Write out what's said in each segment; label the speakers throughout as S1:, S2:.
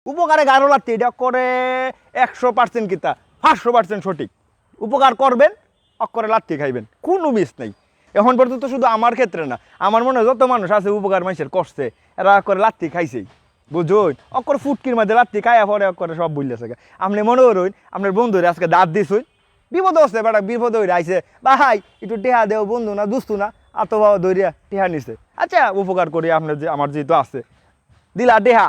S1: উপকারে গারো লাগতে এটা করে 100% কিতা 500% সঠিক। উপকার করবেন অক্ষরে লাত্তি খাইবেন, কোনো মিস নেই। এখন পর্যন্ত শুধু আমার ক্ষেত্রে না, আমার মনে হয় যত মানুষ আছে উপকার মানুষের করছে এরা করে লাত্তি খাইছেই, বুঝুন। অক্ষর ফুটকির মধ্যে লাত্তি খাইয়া পরে অক্ষরে সব বুঝলেছে। আপনি মনে করুন আপনার বন্ধুরে আজকে দাঁত দিছুন, বিপদ হচ্ছে বেটা, বিপদ হয়ে আইসে ভাই একটু টেহা দেও, বন্ধু না দুস্তু না, আত বাবা দৌড়িয়া টেহা নিছে, আচ্ছা উপকার করি আপনার যে আমার যেহেতু আছে দিলা টেহা,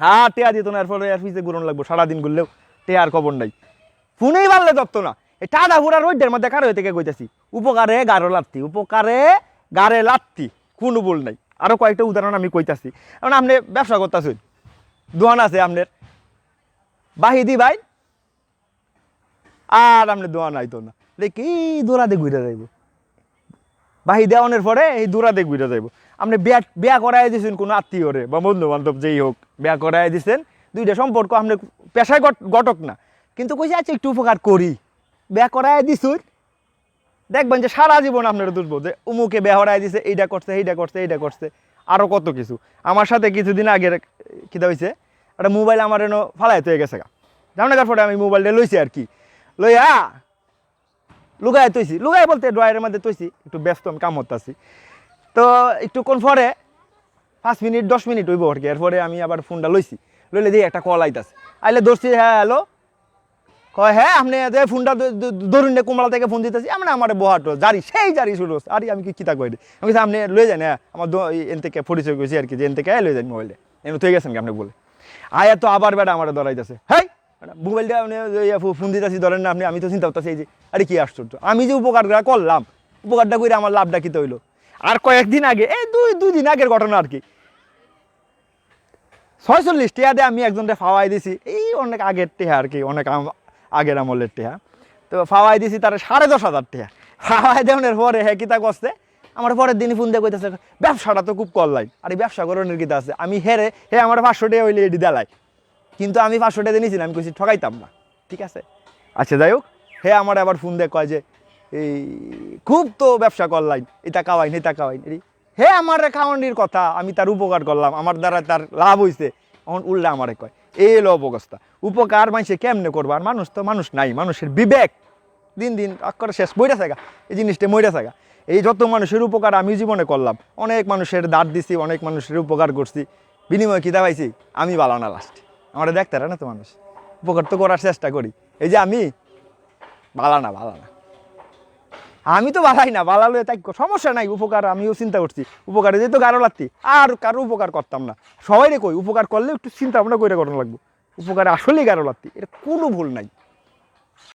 S1: হ্যাঁ টেহা দিত না, এরপরে এর পিছিয়ে ঘুরন লাগবো সারাদিন ঘুরলেও টেহার খবর নাই, ফোনেই পারলে দত্ত না। এই টাটা ফুটার রোডের মধ্যে কারো থেকে কইতাছি উপকারে গারো লাত্তি, উপকারে গারে লাত্তি, কোনো ভুল নাই। আরো কয়েকটা উদাহরণ আমি কইতাছি। কারণ আপনি ব্যবসা করতেছেন, দোকান আছে আপনার, বাহিদি ভাই আর আপনি দোয়া নাইতো না, কি দৌড়াতে ঘুরে যাইব, বাহি দেওয়ানোর পরে এই দৌড়াতে ঘুরে যাইব। আপনি বিয়া করাই দিয়েছেন কোনো আত্মীয়রে বা বন্ধু বান্ধব যেই হোক, বিয়া করাই দিচ্ছেন, দুইটা সম্পর্ক আপনি পেশায় ঘটক না, কিন্তু কইছে আচ্ছা একটু উপকার করি, বিয়া করাই দিছুন, দেখবেন যে সারা জীবন আপনার দুর্ব যে উমুকে বিয়া হরাই দিছে, এইটা করছে এইটা করছে এইটা করছে, আরও কত কিছু। আমার সাথে কিছুদিন আগের কিতা হয়েছে, একটা মোবাইল আমার এনে ফালাইতে হয়ে গেছে গা, জানার পরে আমি মোবাইলটা লইছি আর কি, লইয়া লুগাই তৈছি, লুগাই বলতে ড্রয়ারের মধ্যে তৈছি, একটু ব্যস্ত আমি কাম করতেছি। তো একটুক্ষণ পরে 5 মিনিট 10 মিনিট হইব আর কি, এরপরে আমি আবার ফোনটা লইছি, লইলে দিয়ে একটা কল আইতাছে, আইলে ধরছি, হ্যাঁ হ্যালো, কয় হ্যাঁ আপনি ফোনটা ধরুন কোমলা থেকে ফোন দিতেছি, আমরা আমার বহাটো জারি সেই জারি শুরু হচ্ছে, আরে আমি কি কিতা কই রে, আমি আপনি লয়ে যান, হ্যাঁ আমার এন থেকে পরিচয় করছি আর কি, যে এন থেকে লয়ে যান মোবাইলটা, এনে থয়ে গেছেন কি আপনি বলে, আয়া তো আবার বেটা আমার ধরাইতেছে, হ্যাঁ মোবাইলটা আপনি ফোন দিতেছি ধরেন না আপনি, আমি তো চিন্তা করতেছি এই যে আরে কি আশ্চর্য, আমি যে উপকারটা করলাম, উপকারটা করে আমার লাভটা কিতে হইলো। আর কয়েকদিন আগে এই দুই দিন আগের ঘটনা আর কি, 46 টিয়া দিয়ে আমি একজনকে ফাওয়াই দিছি, এই অনেক আগের টেহা আর কি, অনেক আগের আমলের টেহা, তো ফাওয়াই দিছি তার 10,500 টেহা, ফাওয়াই দেওয়ার পরে হ্যাঁ কিতা করছে, আমার পরের দিনই ফোন দিয়ে কইতেছে ব্যবসাটা তো খুব করলাই, আর এই ব্যবসা করানোর কিতা আছে, আমি হেরে হে আমার 500 টাকা হইলে এটি দেলাই, কিন্তু আমি 500 টাকা নিয়েছিলাম, আমি কইছি ঠকাইতাম না, ঠিক আছে। আচ্ছা যাই হোক, হে আমার আবার ফোন দিয়ে কয় যে এই খুব তো ব্যবসা করলাই, এটা খাওয়াইন এটা খাওয়াইন, হে আমার খাওয়ানির কথা, আমি তার উপকার করলাম, আমার দ্বারা তার লাভ হয়েছে, এখন উল্টা আমারে কয় এই হলো অবস্থা। উপকার মানুষে কেমনে করবো, আর মানুষ তো মানুষ নাই, মানুষের বিবেক দিন দিন অক্ষরে শেষ মইরা থাকা, এই জিনিসটা মইরা থাকা। এই যত মানুষের উপকার আমি জীবনে করলাম, অনেক মানুষের দাঁত দিছি, অনেক মানুষের উপকার করছি, বিনিময়ে কিতা পাইছি, আমি বালানা লাস্ট, আমার দেখতে না তো মানুষ, উপকার তো করার চেষ্টা করি, এই যে আমি বালানা, আমি তো বালাই না, বালালে তাই সমস্যা নাই, উপকার আমিও চিন্তা করছি, উপকারে যেহেতু গারো লাগতি আর কারো উপকার করতাম না, সবাই রে কই উপকার করলে একটু চিন্তা ভাবনা করে করানো লাগবো, উপকারে আসলেই গারো লাগতি, এটা কোনো ভুল নাই।